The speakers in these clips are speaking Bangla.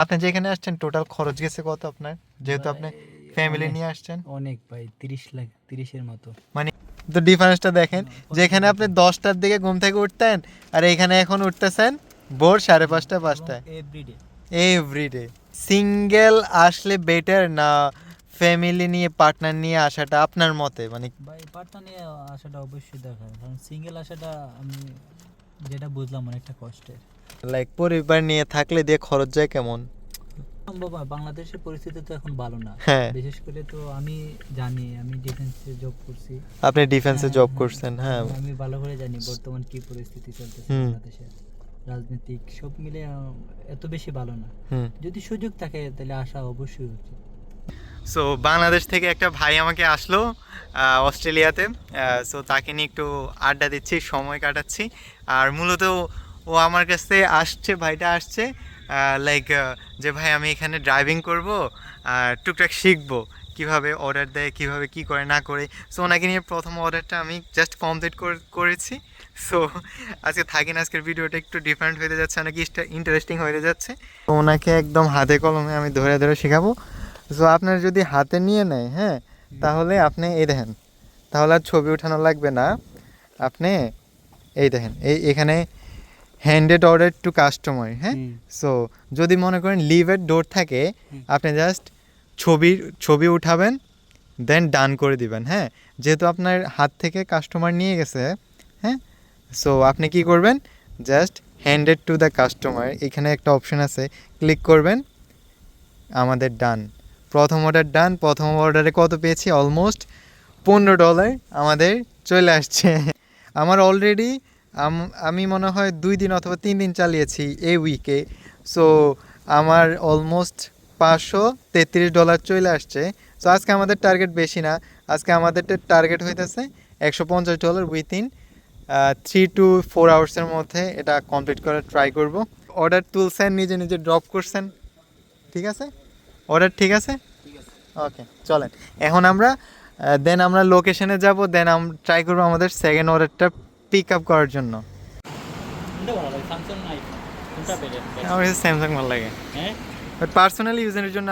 আপনি যেখানে আসছেন টোটাল খরচ গেছে কত আপনার, যেহেতু আপনি ফ্যামিলি নিয়ে আসছেন? অনেক ভাই, 30 লাখ, 30-এর মতো। মানে তো ডিফারেন্সটা দেখেন, যেখানে আপনি 10টার দিকে ঘুম থেকে উঠতেন আর এখানে এখন উঠতেছেন ভোর 5:30 5টায় এভরিডে। এভরিডে। সিঙ্গেল আসলে বেটার না ফ্যামিলি নিয়ে পার্টনার নিয়ে আসাটা আপনার মতে? মানে ভাই পার্টনার নিয়ে আসাটা অবশ্যই দরকার, কারণ সিঙ্গেল আসাটা আমি যেটা বুঝলাম অনেকটা কষ্টের। লাইক পরিবার নিয়ে থাকলে দিয়ে খরচ যায় কেমন? সম্ভব হয়, বাংলাদেশের পরিস্থিতি তো এখন ভালো না। হ্যাঁ, বিশেষ করে তো আমি জানি, আমি ডিফেন্সে জব করছি। আপনি ডিফেন্সে হ্যাঁ, জব হ্যাঁ, করছেন, হ্যাঁ। আমি ভালো করে জানি বর্তমান কি পরিস্থিতি চলতেছে হুম। বাংলাদেশের। রাজনৈতিক সব মিলে এত বেশি ভালো না। হুম। যদি সুযোগ থাকে তাহলে আসা অবশ্যই উচিত। সো বাংলাদেশ থেকে একটা ভাই আমাকে আসলো অস্ট্রেলিয়াতে। সো তাকে নিয়ে একটু আড্ডা দিচ্ছি, সময় কাটাচ্ছি। আর মূলত ও আমার কাছে আসছে, ভাইটা আসছে লাইক যে ভাই আমি এখানে ড্রাইভিং করব, টুকটাক শিখবো কীভাবে অর্ডার দেয়, কীভাবে কী করে না করে। সো ওনাকে নিয়ে প্রথম অর্ডারটা আমি জাস্ট কমপ্লিট করেছি। সো আজকে থাকি না, আজকের ভিডিওটা একটু ডিফারেন্ট হয়ে যাচ্ছে, অনেক ইন্টারেস্টিং হয়ে যাচ্ছে। তো ওনাকে একদম হাতে কলমে আমি ধরে ধরে শেখাবো। সো আপনার যদি হাতে নিয়ে নেয়, হ্যাঁ, তাহলে আপনি এই দেখেন, তাহলে আর ছবি ওঠানো লাগবে না। আপনি এই দেখেন, এখানে হ্যান্ডেড অর্ডার টু কাস্টমার, হ্যাঁ। সো যদি মনে করেন লিভ এট ডোর থাকে, আপনি জাস্ট ছবি উঠাবেন, দেন ডান করে দিবেন, হ্যাঁ। যেহেতু আপনার হাত থেকে কাস্টমার নিয়ে গেছে, হ্যাঁ, সো আপনি কি করবেন, just handed to the customer, এখানে একটা অপশন আছে, ক্লিক করবেন, আমাদের ডান। প্রথম অর্ডার ডান। প্রথম অর্ডারে কত পেয়েছি? অলমোস্ট $15 আমাদের চলে আসছে। আমার অলরেডি আমি মনে হয় 2 দিন অথবা 3 দিন চালিয়েছি এই উইকে। সো আমার অলমোস্ট $533 চলে আসছে। সো আজকে আমাদের টার্গেট বেশি না, আজকে আমাদের টার্গেট হইতেছে $150 উইথিন 3 to 4 আওয়ার্সের মধ্যে এটা কমপ্লিট করার ট্রাই করব। অর্ডার তুলছেন, নিজে নিজে ড্রপ করছেন, ঠিক আছে? অর্ডার ঠিক আছে? ওকে, চলেন এখন আমরা আমরা লোকেশনে যাব, দেন আমরা ট্রাই করবো আমাদের সেকেন্ড অর্ডারটা পিক আপ করার জন্য। আমার কাছে স্যামসাং ভালো লাগে, বাট পার্সোনালি ইউজের জন্য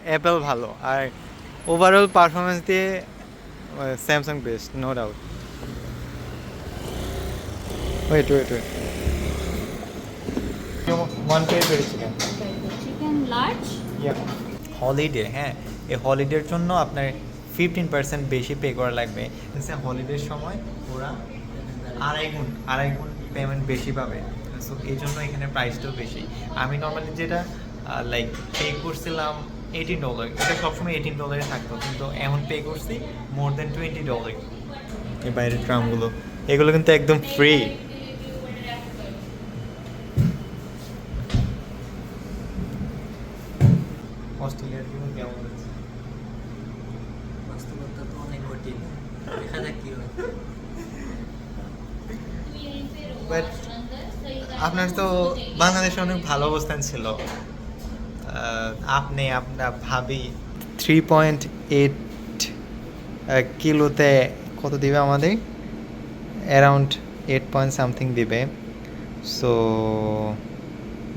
অ্যাপেল ভালো, আর ওভারঅল পারফরমেন্স দিয়ে Samsung best, no doubt. Wait wait wait, 1 plate peri chicken. Chicken large. Holiday, হ্যাঁ, এই হলিডের জন্য আপনার 15% বেশি পে করা লাগবে। হলিডের সময় ওরা আড়াই গুণ পেমেন্ট বেশি পাবে। সো এই জন্য এখানে প্রাইসটাও বেশি। আমি নর্মালি যেটা লাইক পে করছিলাম $18, এটা সবসময় $18 থাকতো, কিন্তু এখন পে করছি মোর দেন $20। এই বাইরের ট্রামগুলো, এগুলো কিন্তু একদম ফ্রি। অস্ট্রেলিয়ার জীবন কেমন আছে? বাস্তবতা তো অনেক কঠিন, দেখা যাক কি হয়। বাট আপনার তো বাংলাদেশে অনেক ভালো অবস্থান ছিল। আপনার ভাবি 3.8 কিলোতে কত দিবে আমাদের? অ্যারাউন্ড 8 পয়েন্ট সামথিং দিবে। সো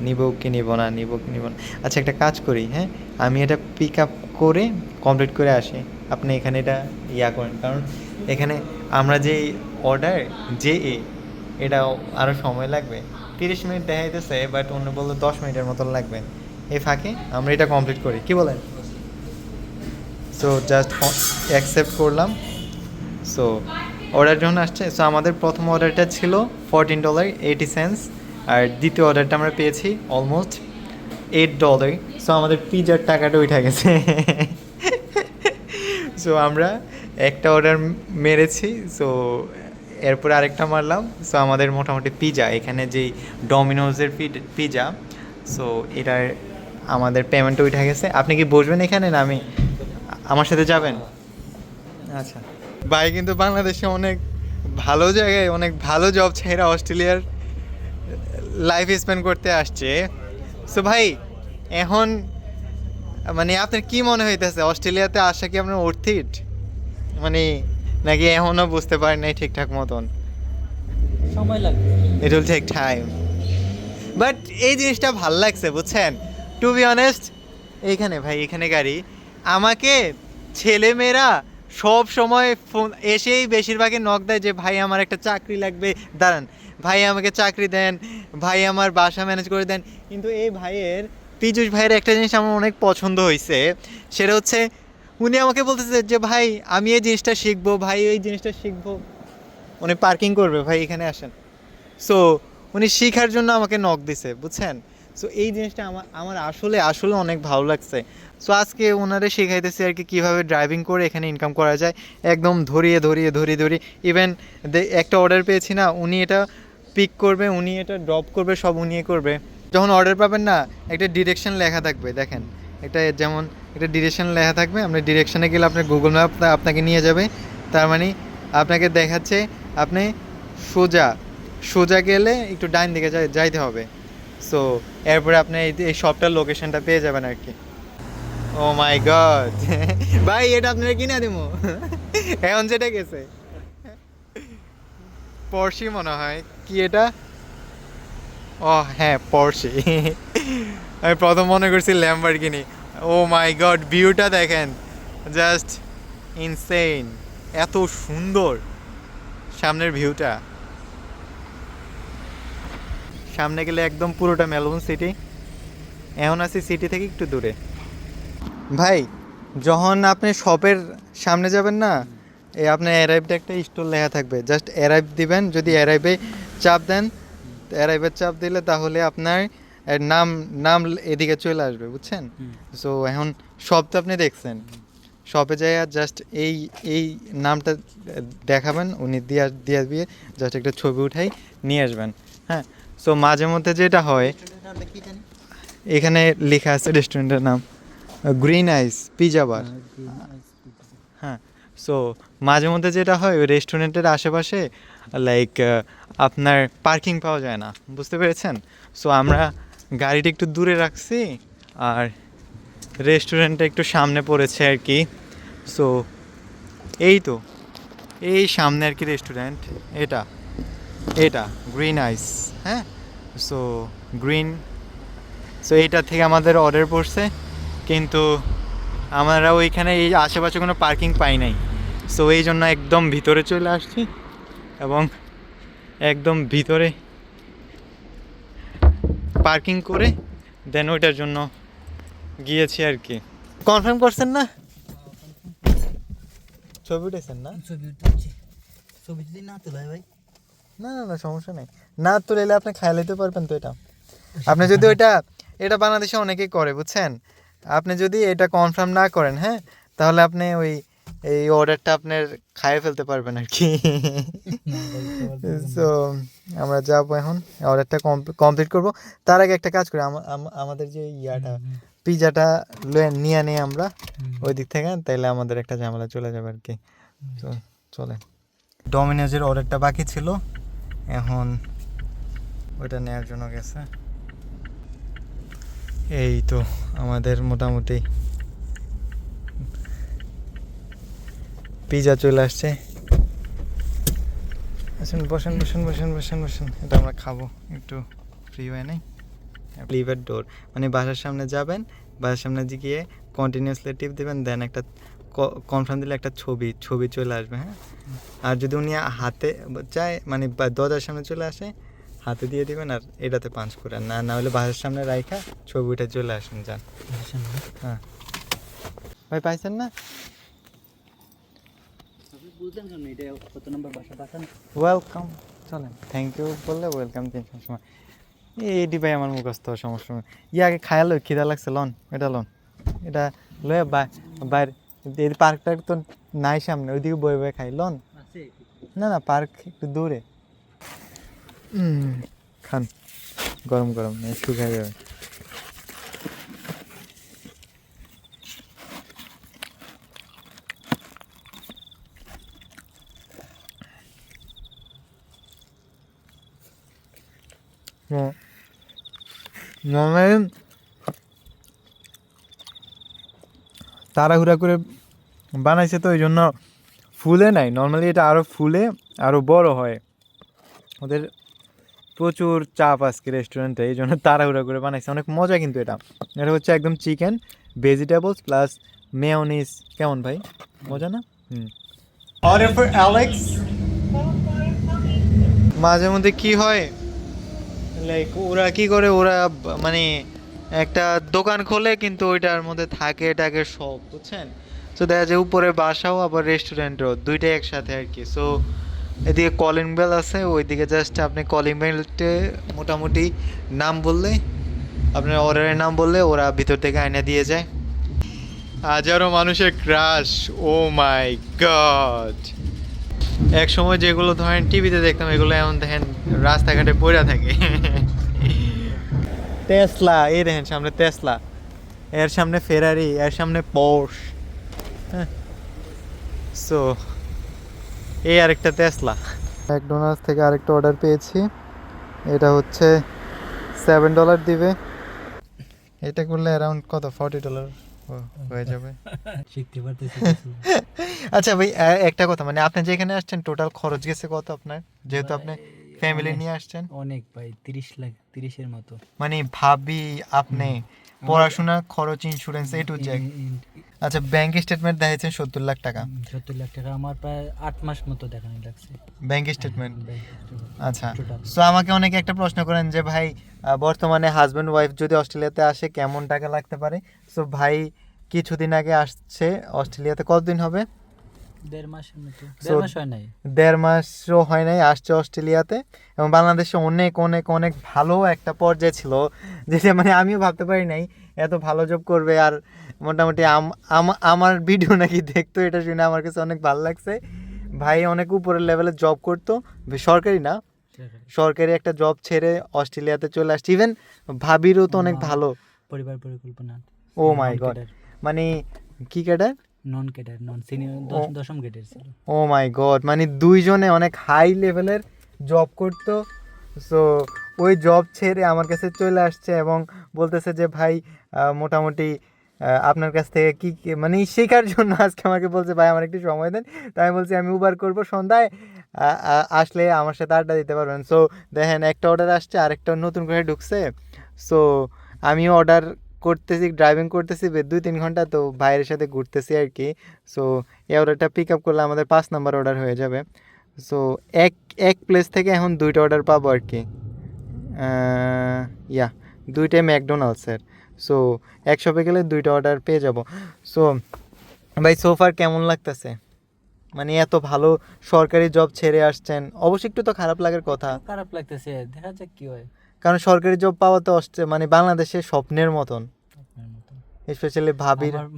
নিব কি নিব না, আচ্ছা একটা কাজ করি, হ্যাঁ, আমি এটা পিক আপ করে কমপ্লিট করে আসি, আপনি এখানে এটা করেন, কারণ এখানে আমরা যে অর্ডার এটা আরও সময় লাগবে। 30 মিনিট দেখাইতেছে, বাট অন্য বললো 10 মিনিটের মতন লাগবে। এই ফাঁকে আমরা এটা কমপ্লিট করি, কি বলেন? সো জাস্ট অ্যাকসেপ্ট করলাম। সো অর্ডার যখন আসছে, সো আমাদের প্রথম অর্ডারটা ছিল $14.80, আর দ্বিতীয় অর্ডারটা আমরা পেয়েছি অলমোস্ট $8। সো আমাদের পিজার টাকাটা উঠে গেছে। সো আমরা একটা অর্ডার মেরেছি, সো এরপরে আরেকটা মারলাম। সো আমাদের মোটামুটি পিজা, এখানে যেই ডমিনোজের পিজা, সো এটার আমাদের পেমেন্টটা উঠে গেছে। আপনি কি বসবেন এখানে, না আমি আমার সাথে যাবেন? আচ্ছা, ভাই কিন্তু বাংলাদেশে অনেক ভালো জায়গায় অনেক ভালো জব ছেড়ে অস্ট্রেলিয়ার লাইফ স্পেন্ড করতে আসছে। সো ভাই এখন মানে আপনার কি মনে হইতেছে, অস্ট্রেলিয়াতে আসা কি আপনার ওর্থ ইট? মানে নাকি এখনও বুঝতে পারেন নাই ঠিকঠাক মতন? সময় লাগবে। It will take time, but এই জিনিসটা ভাল লাগছে, বুঝছেন? টু বি অনেস্ট, এইখানে ভাই এখানে গাড়ি আমাকে ছেলেমেয়েরা সব সময় ফোন এসেই বেশিরভাগই নক দেয় যে ভাই আমার একটা চাকরি লাগবে, দাঁড়ান ভাই আমাকে চাকরি দেন, ভাই আমার বাসা ম্যানেজ করে দেন। কিন্তু এই ভাইয়ের, পীযূষ ভাইয়ের একটা জিনিস আমার অনেক পছন্দ হয়েছে, সেটা হচ্ছে উনি আমাকে বলতেছে যে ভাই আমি এই জিনিসটা শিখবো, ভাই এই জিনিসটা শিখবো। উনি পার্কিং করবে, ভাই এখানে আসেন। সো উনি শেখার জন্য আমাকে নক দিছে, বুঝছেন? সো এই জিনিসটা আমার আমার আসলে আসলে অনেক ভালো লাগছে। সো আজকে ওনারে শেখাইতেছি আর কি কীভাবে ড্রাইভিং করে এখানে ইনকাম করা যায়, একদম ধরিয়ে ইভেন একটা অর্ডার পেয়েছি না, উনি এটা পিক করবে, উনি এটা ড্রপ করবে, সব উনি করবে। যখন অর্ডার পাবেন না, একটা ডিরেকশন লেখা থাকবে, দেখেন একটা যেমন একটা ডিরেকশন লেখা থাকবে, আপনার ডিরেকশনে গেলে আপনার গুগল ম্যাপ আপনাকে নিয়ে যাবে, তার মানে আপনাকে দেখাচ্ছে আপনি সোজা সোজা গেলে একটু ডাইন দিকে যাইতে হবে। সো এরপরে আপনি এই শপটার লোকেশনটা পেয়ে যাবেন আর কি। ও মাই গড ভাই এটা আপনারা কিনা দেবো এখন যেটা গেছে পর্শি মনে হয়, কি এটা? ও হ্যাঁ পর্শি আমি প্রথম মনে করছি ল্যাম্বরগিনি। ও মাই গড ভিউটা দেখেন, জাস্ট ইনসেইন, এত সুন্দর সামনের ভিউটা। সামনে গেলে একদম পুরোটা মেলবোর্ন সিটি, এখন আছি সিটি থেকে একটু দূরে। ভাই যখন আপনি শপের সামনে যাবেন না, এই আপনার অ্যারাইভটা একটা স্টোর লেখা থাকবে, জাস্ট অ্যারাইভ দিবেন, যদি অ্যারাইভে চাপ দেন, অ্যারাইভের চাপ দিলে তাহলে আপনার নাম নাম এদিকে চলে আসবে, বুঝছেন? সো এখন শপ তো আপনি দেখছেন, শপে যাই আর জাস্ট এই এই নামটা দেখাবেন, উনি দিয়ে জাস্ট একটা ছবি উঠাই নিয়ে আসবেন। হ্যাঁ, সো মাঝে মধ্যে যেটা হয়, এখানে লেখা আছে রেস্টুরেন্টের নাম গ্রিন আইস পিজা বার। হ্যাঁ, সো মাঝে মধ্যে যেটা হয় ওই রেস্টুরেন্টের আশেপাশে লাইক আপনার পার্কিং পাওয়া যায় না, বুঝতে পেরেছেন? সো আমরা গাড়িটা একটু দূরে রাখছি আর রেস্টুরেন্টটা একটু সামনে পড়েছে আর কি। সো এই তো এই সামনে আর কি রেস্টুরেন্ট, এটা এটা গ্রিন আইস। হ্যাঁ, সো গ্রিন, সো এইটা থেকে আমাদের অর্ডার পড়ছে, কিন্তু আমরা ওইখানে এই আশেপাশে কোনো পার্কিং পাই নাই। সো এই জন্য একদম ভিতরে চলে আসছি এবং একদম ভিতরে পার্কিং করে দেন ওইটার জন্য গিয়েছি আর কি। কনফার্ম করছেন না? ছবি উঠেছেন না? ছবি যদি না তোলা ভাই, না সমস্যা নেই, না তুলে আপনি খাই লইতে পারবেন তো। এটা আপনি যদি এটা বাংলাদেশে অনেকেই করে, বুঝছেন? আপনি যদি এটা কনফার্ম না করেন, হ্যাঁ, তাহলে আপনি এই অর্ডারটা আপনার খাইয়ে ফেলতে পারবেন আর কি। সো আমরা যাবো এখন, অর্ডারটা কমপ্লিট করব। তার আগে একটা কাজ করি, আমাদের যে পিজাটা নিয়ে আমরা ওই দিক থেকে, তাইলে আমাদের একটা ঝামেলা চলে যাবে আর কি। তো চলে, ডমিনোজের অর্ডারটা বাকি ছিল, এখন ওইটা নেওয়ার জন্য গেছে। এই তো আমাদের মোটামুটি পিজা চলে আসছে। আসুন বসেন, এটা আমরা খাবো, একটু ফ্রি হয় নাই। লিভার ডোর মানে বাসার সামনে যাবেন, বাসার সামনে গিয়ে কন্টিনিউয়াসলি টিপ দেবেন, দেন একটা কনফার্ম দিলে একটা ছবি চলে আসবে। হ্যাঁ, আর যদি উনি হাতে চায় মানে দরজার সামনে চলে আসে, হাতে দিয়ে দিবেন আর এটাতে পাঞ্চ করে, না হলে বাসার সামনে রাইখা ছবিটা চলে আসেন, যান। হ্যাঁ ভাই, পাইছেন না? ওয়েলকাম, চলেন, থ্যাংক ইউ বললে ওয়েলকাম দিন সবসময়। এইটি ভাই আমার মুখস্থ, সমস্যা নেই। আগে খায়ালো, খিদা লাগছে, লন এটা, এটা লয়ে বাইরে, এই পার্কটা তো নাই সামনে, ওইদিকে বয়ে খাই, লন। না পার্ক একটু দূরে। খান, গরম শুকাই যাবে। তাড়াহুড়া করে বানাইছে তো ওই জন্য ফুলে নাই, নর্মালি এটা আরও ফুলে আরও বড় হয়। ওদের প্রচুর চাপ আজকে রেস্টুরেন্টে, এই জন্য তাড়াহুড়া করে বানাইছে। অনেক মজা কিন্তু এটা। এটা হচ্ছে একদম চিকেন, ভেজিটেবলস প্লাস মেয়োনিজ। কেমন ভাই, মজা না? Order for Alex. মাঝে মধ্যে কি হয়, লাইক ওরা কি করে, ওরা মানে একটা দোকান খোলে কিন্তু ওইটার মধ্যে থাকে টাকে সব, বুঝছেন? তো দেখা যায় উপরে বাসাও আবার রেস্টুরেন্টও, দুইটাই একসাথে আর কি। সো এদিকে কলিং বেল আছে, ওইদিকে জাস্ট আপনি কলিং বেলটে মোটামুটি নাম বললে, আপনার অর্ডারের নাম বললে ওরা ভিতর থেকে আয়না দিয়ে যায়। হাজারো মানুষের ক্রাশ, ও মাই গড। এক সময় যেগুলো ধরেন টিভিতে দেখতাম, এগুলো এখন দেখেন রাস্তাঘাটে পড়ে থাকে। টেসলা, এই দেখেন সামনে টেসলা, এর সামনে ফেরারি, এর সামনে পোর্শ। হ্যাঁ, সো এই আরেকটা টেসলা। ম্যাকডোনাল্ডস থেকে আরেকটা অর্ডার পেয়েছি, এটা হচ্ছে $7 দিবে। এটা করলে অ্যারাউন্ড কত, $40 হয়ে যাবে। শিখতে পারতেছি। আচ্ছা ভাই, একটা কথা, মানে আপনি যেখানে আসছেন টোটাল খরচ গেছে কত আপনার, যেহেতু আপনি ফ্যামিলি নিয়ে আসছেন? অনেক ভাই, 30 লাখ, 30-এর মতো। মানে ভাবি আপনি পড়াশোনা খরচ, ইন্স্যুরেন্স, এ টু জেড। আচ্ছা, ব্যাংক স্টেটমেন্ট দেখাচ্ছেন 70 লাখ টাকা। 70 লাখ টাকা আমার প্রায় 8 মাস মতো দেখানো লাগছে ব্যাংক স্টেটমেন্ট। ব্যাংক আচ্ছা, টোটাল। সো আমাকে অনেকে একটা প্রশ্ন করেন যে ভাই, বর্তমানে হাজব্যান্ড ওয়াইফ যদি অস্ট্রেলিয়াতে আসে কেমন টাকা লাগতে পারে? সো ভাই কিছুদিন আগে আসছে অস্ট্রেলিয়াতে, কতদিন হবে? 1.5 মাসের মতো। So, 1.5 মাস হয় নাই। 1.5 মাসও হয় নাই, আসছে অস্ট্রেলিয়াতে। এবং বাংলাদেশে অনেক অনেক অনেক ভালো একটা পর্যায়ে ছিল, যেটা মানে আমিও ভাবতে পারি নাই এত ভালো জব করবে। আর মোটামুটি আমার ভিডিও নাকি দেখতো, এটা শুনে আমার কাছে অনেক ভালো লাগছে। ভাই অনেক উপরের লেভেলে জব করতো, সরকারি না, সরকারি একটা জব ছেড়ে অস্ট্রেলিয়াতে চলে আসছে। ইভেন ভাবিরও তো অনেক ভালো। পরিবার পরিকল্পনা। ও মাই গড, মানে কি ক্যাডার? নন ক্যাডার, নন সিনিয়র, দশম গ্রেডের ছিল। ও মাই গড, মানে দুইজনে অনেক হাই লেভেলের জব করতো। সো ওই জব ছেড়ে আমার কাছে চলে আসছে এবং বলতেছে যে ভাই মোটামুটি আপনার কাছ থেকে কি মানে শেখার জন্য আজকে আমাকে বলছে ভাই আমার একটু সময় দেন। তাই আমি বলছি আমি উবার করবো সন্ধ্যায়, আসলে আমার সাথে আড্ডা দিতে পারবেন। সো দেখেন একটা অর্ডার আসছে, আরেকটা নতুন করে ঢুকছে। সো আমিও অর্ডার করতেছি, ড্রাইভিং করতেছি 2-3 ঘন্টা, তো ভাইয়ের সাথে ঘুরতেছি আর কি। সো এই অর্ডারটা পিক আপ করলে আমাদের 5 নাম্বার অর্ডার হয়ে যাবে। সো এক প্লেস থেকে এখন 2টা অর্ডার পাবো আর কি। ইয়া, 2টাই ম্যাকডোনাল্ডসের। সো এক শপে গেলে 2টা অর্ডার পেয়ে যাব। সো ভাই সোফার কেমন লাগতেছে, মানে এত ভালো সরকারি জব ছেড়ে আসছেন, অবশ্যই একটু তো খারাপ লাগার কথা। খারাপ লাগতেছে, দেখা যাক কি হয়। কারণ সরকারি জব পাওয়া তো মানে বাংলাদেশের স্বপ্নের মতন, আপনার মতো। স্পেশালি ভাবির। আমার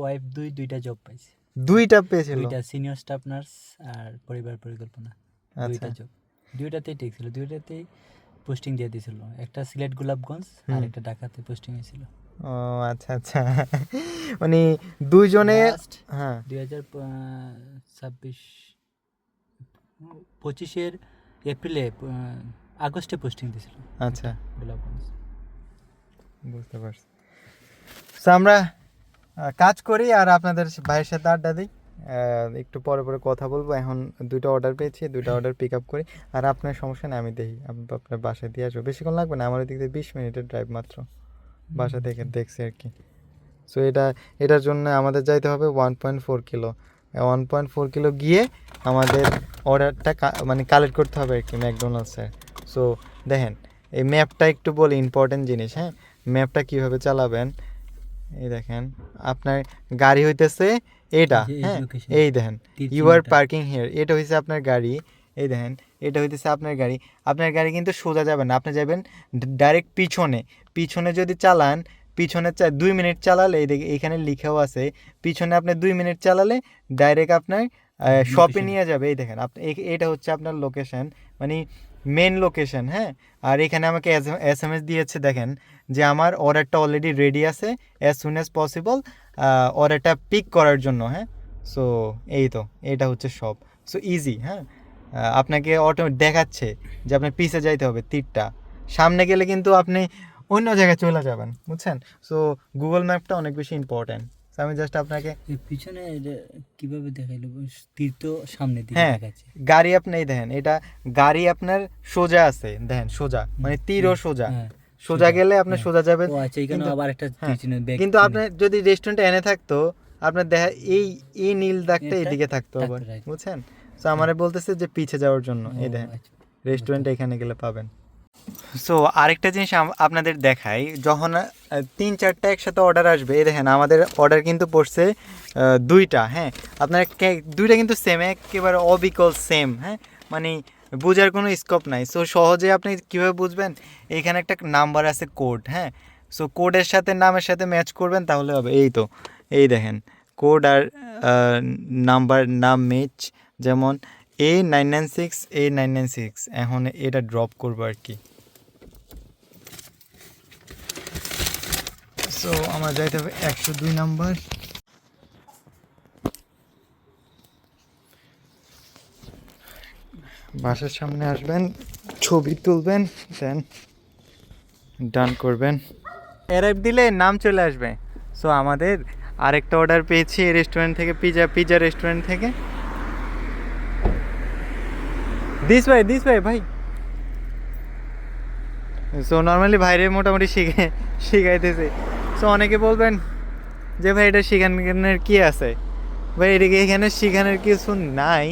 ওয়াইফ দুইটা জব পাইছে। 2টা পেয়েছিল? 2টা সিনিয়র স্টাফ নার্স আর পরিবার পরিকল্পনা, 2টা জব। 2টাতেই ঠিক ছিল, 2টাতেই পোস্টিং দিয়ে দিয়েছিল। একটা সিলেট গোলাপগঞ্জ আর একটা ঢাকাতে পোস্টিং হয়েছিল। ও আচ্ছা আচ্ছা, মানে দুইজনে। হ্যাঁ, 2025 এপ্রিলে, আগস্টে পোস্টিং দিয়েছিল। আচ্ছা গোলাপগঞ্জ। বুঝতে পারছি। তো আমরা কাজ করি আর আপনাদের ভাইয়ের সাথে আড্ডা দিই। একটু পরে পরে কথা বলবো। এখন 2টা অর্ডার পেয়েছি, 2টা অর্ডার পিক আপ করি। আর আপনার সমস্যা নেই, আমি দেখি আপনার বাসায় দিয়ে আসবো, বেশিক্ষণ লাগবে না, আমার ওই দিক থেকে 20 মিনিটের ড্রাইভ মাত্র বাসা থেকে, দেখছি আর কি। সো এটার জন্য আমাদের যাইতে হবে 1.4 কিলো। 1.4 কিলো গিয়ে আমাদের অর্ডারটা মানে কালেক্ট করতে হবে আর কি ম্যাকডোনাল্ডসের। সো দেখেন এই ম্যাপটা একটু বলি, ইম্পর্টেন্ট জিনিস। হ্যাঁ, ম্যাপটা কীভাবে চালাবেন, এই দেখেন আপনার গাড়ি হইতেছে এটা। হ্যাঁ, এই দেখেন ইউ আর পার্কিং হিয়ার, এটা হইছে আপনার গাড়ি। এই দেখেন এটা হইতেছে আপনার গাড়ি। আপনার গাড়ি কিন্তু সোজা যাবেন না, আপনি যাবেন ডাইরেক্ট পিছনে যদি চালান, পিছনে 2 মিনিট চালালে, এইখানে লিখাও আছে, পিছনে আপনি 2 মিনিট চালালে ডাইরেক্ট আপনার শপে নিয়ে যাবে। এই দেখেন এটা হচ্ছে আপনার লোকেশন, মানে মেন লোকেশন। হ্যাঁ, আর এখানে আমাকে SMS দিয়েছে, দেখেন যে আমার অর্ডারটা অলরেডি রেডি আছে, অ্যাজ সুন অ্যাজ পসিবল অর্ডারটা পিক করার জন্য। হ্যাঁ, সো এই তো এটা হচ্ছে সব। So easy. হ্যাঁ, আপনাকে অটো দেখাচ্ছে যে আপনার পিছে যাইতে হবে, তীরটা সামনে গেলে কিন্তু আপনি অন্য জায়গায় চলে যাবেন, বুঝছেন? সো গুগল ম্যাপটা অনেক বেশি ইম্পর্ট্যান্ট। So, আমি জাস্ট আপনাকে এই পিছনে এটা কিভাবে দেখাইলো তীর তো সামনে দিকে হ্যাঁ দেখাচ্ছে গাড়ি আপনি এই দেখেন, এটা গাড়ি আপনার সোজা আছে, দেখেন সোজা, মানে তীরও সোজা, হ্যাঁ সোজা গেলে আপনি হ্যাঁ। সোজা যাবেন। ও আচ্ছা এখানে কিন্তু- আবার একটা হ্যাঁ, তীর চিহ্ন ব্যাগ কিন্তু আপনার যদি রেস্টুরেন্টে এনে থাকতো, আপনার দেখা এই এই নীল দাগটা এটা এইদিকে থাকতো থাকতো, আবার, right. বুঝছেন? তো আমারে বলতেছে যে পিছে যাওয়ার জন্য, এই দেখেন আচ্ছা। রেস্টুরেন্টে এখানে গেলে পাবেন। সো আরেকটা জিনিস আপনাদের দেখাই, যখন 3-4টা একসাথে অর্ডার আসবে, এই দেখেন আমাদের অর্ডার কিন্তু পড়ছে 2টা, হ্যাঁ আপনার দুইটা কিন্তু সেম, একেবারে অবিকল সেম, হ্যাঁ মানে বোঝার কোনো স্কোপ নাই। সো সহজে আপনি কীভাবে বুঝবেন, এখানে একটা নাম্বার আছে কোড, হ্যাঁ সো কোডের সাথে নামের সাথে ম্যাচ করবেন তাহলে হবে। এই তো এই দেখেন কোড আর নাম্বার নাম ম্যাচ, যেমন A996 এখন এটা ড্রপ করবো আর কি। সো আমার যাইতে হবে 102 নাম্বার। বাসার সামনে আসবেন, ছবি তুলবেন, দেন ডান করবেন, অ্যারাইভ দিলে নাম চলে আসবে। সো আমাদের আরেকটা অর্ডার পেয়েছি এই রেস্টুরেন্ট থেকে, পিজা রেস্টুরেন্ট থেকে। দিস ভাই ভাই। সো নর্মালি ভাইরে মোটামুটি শিখাইতেছে। সো অনেকে বলবেন যে ভাই এটা শিখানোর কি আছে, ভাই এদিকে এখানে শিখানোর কিছু নাই,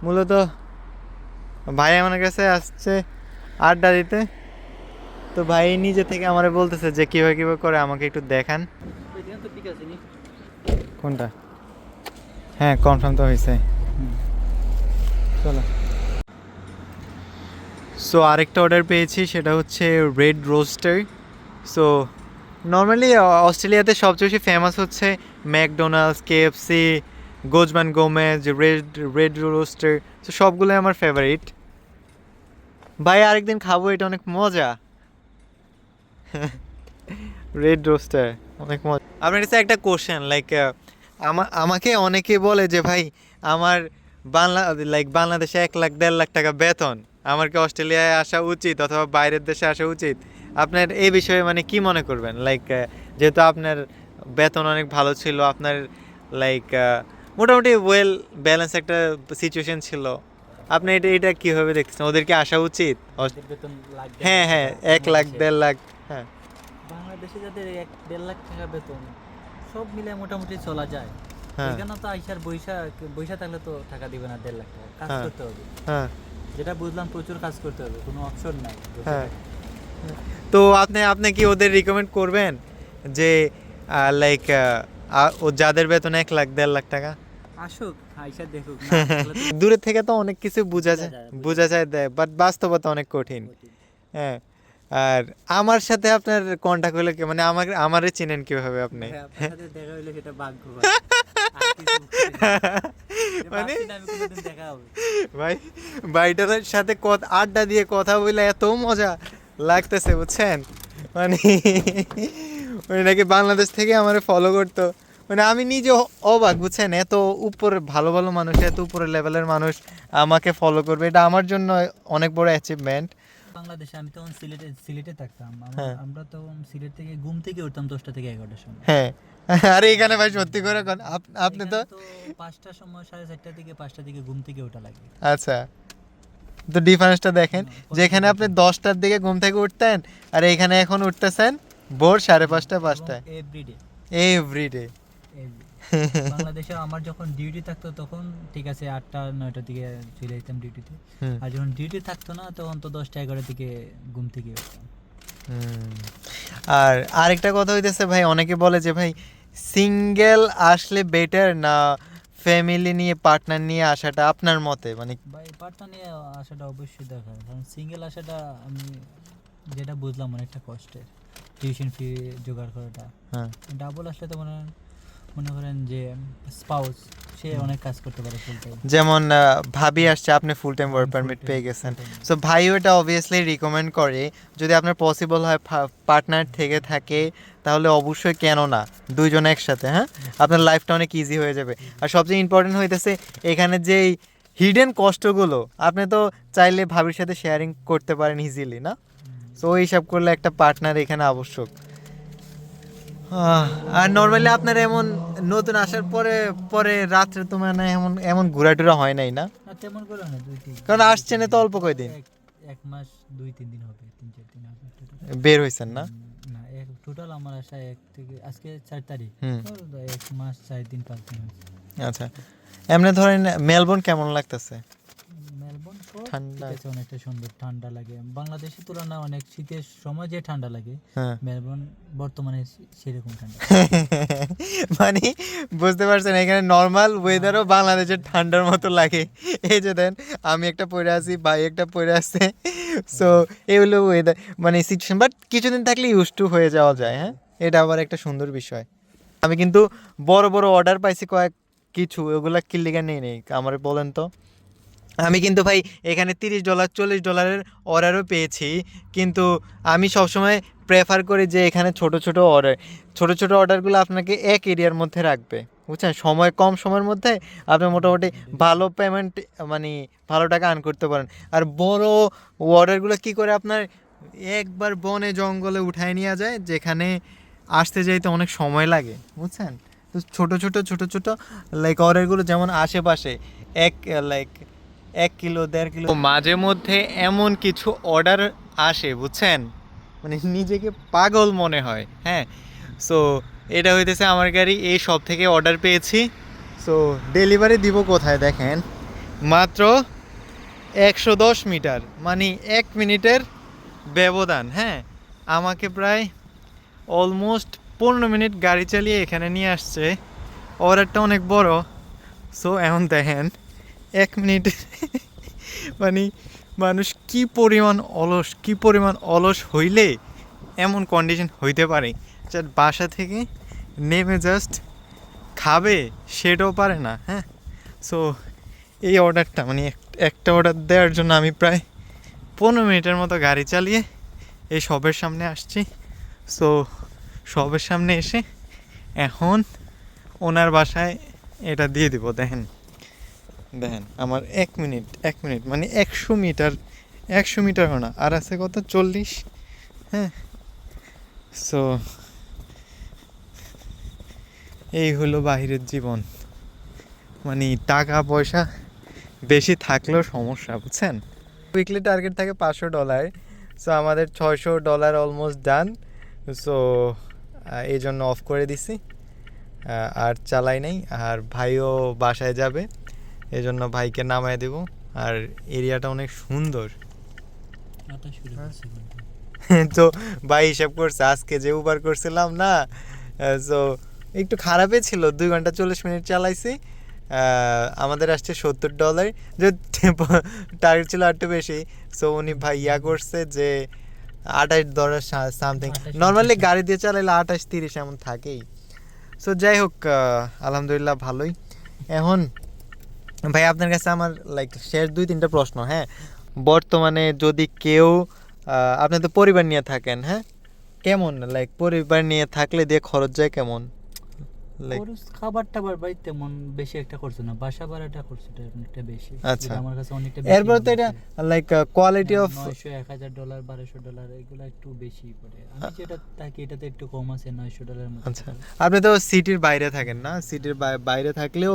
মূলত ভাই আমার কাছে আসছে আড্ডা দিতে। তো ভাই নিজে থেকে আমারে বলতেছে যে কীভাবে করে আমাকে একটু দেখান। কোনটা? হ্যাঁ কনফার্ম তো হয়েছে, চলো। সো আরেকটা অর্ডার পেয়েছি, সেটা হচ্ছে রেড রোস্টার। সো নর্মালি অস্ট্রেলিয়াতে সবচেয়ে বেশি ফেমাস হচ্ছে McDonald's, KFC, Guzman Gomez, Red Rooster. So সবগুলোই আমার ফেভারিট। ভাই আরেকদিন খাবো, এটা অনেক মজা। রেড রোস্টার অনেক মজা। আপনার কাছে একটা কোশ্চেন, লাইক আমাকে অনেকে বলে যে ভাই আমার বাংলাদেশে 1-1.5 লাখ টাকা বেতন, আমার কি অস্ট্রেলিয়ায় আসা উচিত অথবা বাইরের দেশে আসা উচিত? আপনার এই বিষয়ে মানে কি মনে করবেন? লাইক যেহেতু আপনার বেতন অনেক ভালো ছিল, আপনার লাইক মোটামুটি ওয়েল ব্যালেন্স একটা সিচুয়েশন ছিল, আপনি এটা কীভাবে দেখতেছেন? ওদেরকে আসা উচিত? বেতন লাখ হ্যাঁ 1-1.5 লাখ, হ্যাঁ বাংলাদেশে যাদের 1-1.5 লাখ টাকা বেতন সব মিলে মোটামুটি চলা যায়। হ্যাঁ এখানে তো আইসার বৈশা থাকলে তো টাকা দিবে না 1.5 লাখ টাকা, কাজ হ্যাঁ। করতে হবে। হ্যাঁ যেটা বুঝলাম প্রচুর কাজ করতে হবে, কোনো অপশন নাই। হ্যাঁ। তো আপনি কি ওদের রিকমেন্ড করবেন যে লাইক ও যাদের বেতন 1-1.5 লাখ টাকা আসুক আইসা দেখুক, দূরের থেকে তো অনেক কিছু বোঝা যায় দেয়, বাট বাস্তবতা অনেক কঠিন। হ্যাঁ আর আমার সাথে আপনার কন্টাক্ট হলে কি মানে আমারে চিনেন কিভাবে আপনি? দেখা হইলে সেটা ভাগ্য। মানে দেখা হবে ভাই ভাইটার সাথে আড্ডা দিয়ে কথা বলে এত মজা লাগতেছে, বুঝছেন? মানে ওই নাকি বাংলাদেশ থেকে আমারে ফলো করতো, মানে আমি নিজে অবাক, বুঝছেন? এত উপরে ভালো মানুষ, এত উপরের লেভেলের মানুষ আমাকে ফলো করবে, এটা আমার জন্য অনেক বড় অ্যাচিভমেন্ট। বাংলাদেশে আমি তখন সিলেটে থাকতাম। হ্যাঁ। আমরা তখন সিলেট থেকে ঘুম থেকে উঠতাম 10টা থেকে 11টার সময়। হ্যাঁ আরে এখানে ভাই সত্যি করে আপনি তো 5টার সময় 4:30 থেকে 5টা থেকে ঘুম থেকে ওঠা লাগে। আচ্ছা, তো ডিফারেন্সটা দেখেন, যেখানে আপনি 10টার দিকে ঘুম থেকে উঠতেন আর এখানে এখন উঠতেছেন ভোর 5:30-5টায় এভরিডে। বাংলাদেশে আমার যখন ডিউটি থাকতো তখন ঠিক আছে 8টা-9টার দিকে চলে যেতাম ডিউটিতে, আর যখন ডিউটি থাকতো না তখন তো 10টা-11টার দিকে ঘুম থেকে উঠতাম। আর আরেকটা কথা হইতেছে ভাই, অনেকে বলে যে ভাই সিঙ্গেল আসলে বেটার না ফ্যামিলি নিয়ে পার্টনার নিয়ে আসাটা, আপনার মতে মানে? ভাই পার্টনার নিয়ে আসাটা অবশ্যই দরকার, কারণ সিঙ্গেল আসাটা আমি যেটা বুঝলাম অনেকটা কষ্টের, টিউশন ফি জোগাড় করাটা। হ্যাঁ ডাবল আসলে তো মনে করেন যে স্পাউস সে অনেক কাজ করতে পারে ফুল টাইম। যেমন ভাবি আসছে, আপনি ফুল টাইম ওয়ার্ক পারমিট পেয়ে গেছেন, সো ভাইও এটা অবভিয়াসলি রিকমেন্ড করে যদি আপনার পসিবল হয় পার্টনার থেকে থাকে তাহলে অবশ্যই, কেন না দুইজনে একসাথে, হ্যাঁ আপনার লাইফটা অনেক ইজি হয়ে যাবে। আর সবচেয়ে ইম্পর্টেন্ট হইতেছে এখানে যেই হিডেন কষ্টগুলো আপনি তো চাইলে ভাবির সাথে শেয়ারিং করতে পারেন ইজিলি, না? সো ওই হিসাব করলে একটা পার্টনার এখানে আবশ্যক। আর নর্মালি আপনার এমন নতুন আসার পরে পরে রাত্রে তো মানে এমন এমন ঘোরাটুরা হয় নাই না, না তেমন করে না, 2-3 কারণ আসছেন তো অল্প কয়দিন এক মাস 2-3 দিন হবে, 3-4 দিন হবে total। বের হয়েছেন না। না এক টোটাল আমার আসা এক থেকে আজকে 4 তারিখ, হুম। তো 1 মাস 4 দিন 5 দিন হয়েছে। আচ্ছা, এমনি ধরেন মেলবোর্ন কেমন লাগতেছে? মেলবোর্ন তো ঠান্ডা। ঠিক আছে, অনেকটা সুন্দর, ঠান্ডা লাগে বাংলাদেশের তুলনায়, অনেক শীতের সময় যে ঠান্ডা লাগে হ্যাঁ মেলবোর্ন বর্তমানে সেরকম ঠান্ডা। মানে বুঝতে পারছেন, এখানে নর্মাল ওয়েদারও বাংলাদেশের ঠান্ডার মতো লাগে। এই যে দেন আমি একটা পরে আছি, ভাই একটা পরে আছে, সো এই হলো ওয়েদার মানে সিচুয়েশন, বাট কিছুদিন থাকলে ইউজ টু হয়ে যাওয়া যায়। হ্যাঁ, এটা আবার একটা সুন্দর বিষয়। আমি কিন্তু বড় বড় অর্ডার পাইছি কয়েক কিছু, ওগুলা কি লিগা নেই আমার বলেন তো। আমি কিন্তু ভাই এখানে $30 $40 অর্ডারও পেয়েছি, কিন্তু আমি সবসময় প্রেফার করি যে এখানে ছোট ছোট অর্ডারগুলো আপনাকে এক এরিয়ার মধ্যে রাখবে, বুঝছেন, কম সময়ের মধ্যে আপনি মোটামুটি ভালো পেমেন্ট মানে ভালো টাকা আর্ন করতে পারেন। আর বড় অর্ডারগুলো কি করে আপনার একবার বনে জঙ্গলে উঠায় নিয়ে যায়, যেখানে আসতে যাইতে অনেক সময় লাগে, বুঝছেন। তো ছোট লাইক অর্ডারগুলো যেমন আশেপাশে লাইক 1 কিলো 1.5 কিলো মাঝে মধ্যে এমন কিছু অর্ডার আসে, বুঝছেন, মানে নিজেকে পাগল মনে হয়। হ্যাঁ, সো এটা হইতেছে আমার গাড়ি, এই সব থেকে অর্ডার পেয়েছি। সো ডেলিভারি দিব কোথায় দেখেন, মাত্র 110 মিটার, মানে 1 মিনিটের ব্যবধান। হ্যাঁ, আমাকে প্রায় অলমোস্ট 15 মিনিট গাড়ি চালিয়ে এখানে নিয়ে আসছে। অর্ডারটা অনেক বড়। সো এখন দেখেন 1 মিনিট মানে মানুষ কি পরিমাণ অলস হইলে এমন কন্ডিশন হইতে পারে, যে বাসা থেকে নেমে জাস্ট খাবে সেটাও পারে না। হ্যাঁ, সো এই অর্ডারটা মানে একটা অর্ডার দেওয়ার জন্য আমি প্রায় 15 মিনিটের মতো গাড়ি চালিয়ে এই শপের সামনে আসছি। সো শপের সামনে এসে এখন ওনার বাসায় এটা দিয়ে দিব। দেখেন আমার 1 মিনিট মানে 100 মিটারও না, আর আছে কত 40। হ্যাঁ, সো এই হলো বাহিরের জীবন, মানে টাকা পয়সা বেশি থাকলেও সমস্যা, বুঝছেন। উইকলি টার্গেট থাকে $500, সো আমাদের $600 অলমোস্ট ডান। সো এই জন্য অফ করে দিছি, আর চালাই নাই। আর ভাইও বাসায় যাবে, এই জন্য ভাইকে নামায় দেব। আর এরিয়াটা অনেক সুন্দর। তো ভাই হিসাব করছে আজকে যে উবার করছিলাম না, সো একটু খারাপই ছিল, 2 ঘন্টা 40 মিনিট চালাইছি। আমাদের আসছে $70, যে টার্গেট ছিল একটু বেশি। সো উনি ভাই করছে যে $28 সামথিং। নর্মালি গাড়ি দিয়ে চালাইলে 28-30 এমন থাকেই। সো যাই হোক, আলহামদুলিল্লাহ ভালোই। এখন ভাই আপনার কাছে আমার লাইক শেষ 2-3টা প্রশ্ন। হ্যাঁ, বর্তমানে যদি কেউ আপনি তো পরিবার নিয়ে থাকেন, হ্যাঁ, কেমন লাইক পরিবার নিয়ে থাকলে দিয়ে খরচ যায় কেমন? খাবার টাবার ভাই তেমন বেশি একটা করছে না, বাসা ভাড়াটা করছে অনেকটা বেশি। আচ্ছা, আমার কাছে অনেকটা এরপর তো এটা লাইক কোয়ালিটি অফ $900, $1000, $1200 এগুলো একটু বেশি পড়ে। আমি যেটা থাকি এটাতে একটু কম আছে, $900 মতো। আচ্ছা, আপনি তো সিটির বাইরে থাকেন না, সিটির বাইরে থাকলেও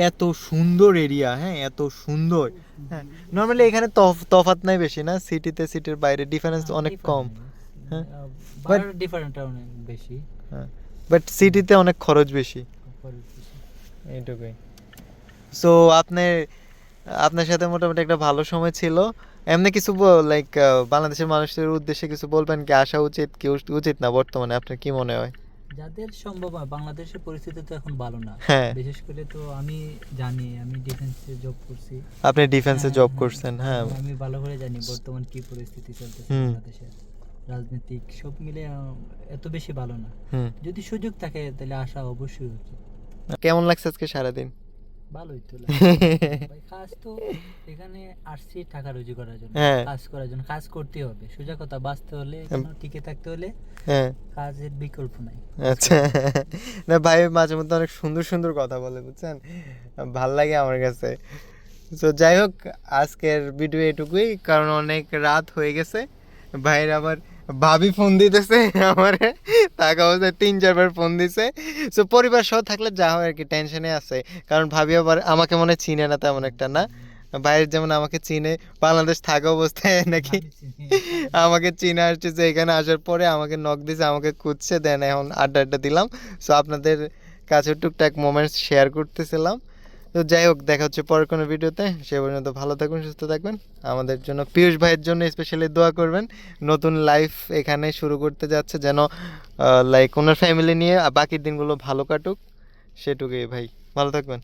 এত সুন্দর এরিয়া, হ্যাঁ এত সুন্দর। হ্যাঁ, নর্মালি এখানে তফাৎ নাই বেশি না, সিটির বাইরে ডিফারেন্স অনেক কম। হ্যাঁ, বাট ডিফারেন্টটা অনেক বেশি। হ্যাঁ, বাট সিটিতে অনেক খরচ বেশি, এইটুকুই। সো আপনার সাথে মোটামুটি একটা ভালো সময় ছিল। এমনি কিছু লাইক বাংলাদেশের মানুষের উদ্দেশ্যে কিছু বলবেন কি, আসা উচিত কি উচিত না বর্তমানে, আপনার কি মনে হয়? যাদের সম্ভব হয়, বাংলাদেশের পরিস্থিতি তো এখন ভালো না। হ্যাঁ, বিশেষ করে তো আমি জানি, আমি ডিফেন্সে জব করছি। আপনি ডিফেন্সে জব করছেন, হ্যাঁ, আমি ভালো করে জানি বর্তমান কি পরিস্থিতি চলতেছে বাংলাদেশে, রাজনৈতিক সব মিলে এত বেশি ভালো না। যদি সুযোগ থাকে তাহলে আসা অবশ্যই উচিত। কেমন লাগছে আজকে সারাদিন? ভালোই তো ভাই, কাজ তো এখানে আসছি টাকা রুজি করার জন্য, কাজ করার জন্য, কাজ করতে হবে। সোজা কথা, বাঁচতে হলে, টিকে থাকতে হলে কাজের বিকল্প নাই। আচ্ছা, না ভাই মাঝে মধ্যে অনেক সুন্দর কথা বলে, বুঝছেন, ভাল লাগে আমার কাছে। তো যাই হোক, আজকের ভিডিও এটুকুই, কারণ অনেক রাত হয়ে গেছে। ভাইয়ের আবার ভাবি ফোন দিতেছে আমারে, তাকে অবস্থায় 3-4 বার ফোন দিছে। সো পরিবার সহ থাকলে যা হয় আর কি, টেনশনে আছে, কারণ ভাবি আবার আমাকে মনে হয় চিনে না তেমন একটা না, বাইরের যেমন আমাকে চিনে, বাংলাদেশ থাকা অবস্থায় নাকি আমাকে চিনে আসছে, যে এখানে আসার পরে আমাকে নক দিছে, আমাকে খুঁজছে, দেন এখন আড্ডা আড্ডা দিলাম। সো আপনাদের কাছে টুকটাক মোমেন্টস শেয়ার করতেছিলাম। তো যাই হোক, দেখা হচ্ছে পরের কোনো ভিডিওতে, সে পর্যন্ত ভালো থাকবেন, সুস্থ থাকবেন, আমাদের জন্য পীয়ূষ ভাইয়ের জন্য স্পেশালি দোয়া করবেন। নতুন লাইফ এখানে শুরু করতে যাচ্ছে, যেন লাইক ওনার ফ্যামিলি নিয়ে বাকি দিনগুলো ভালো কাটুক, সেটুকুই ভাই, ভালো থাকবেন।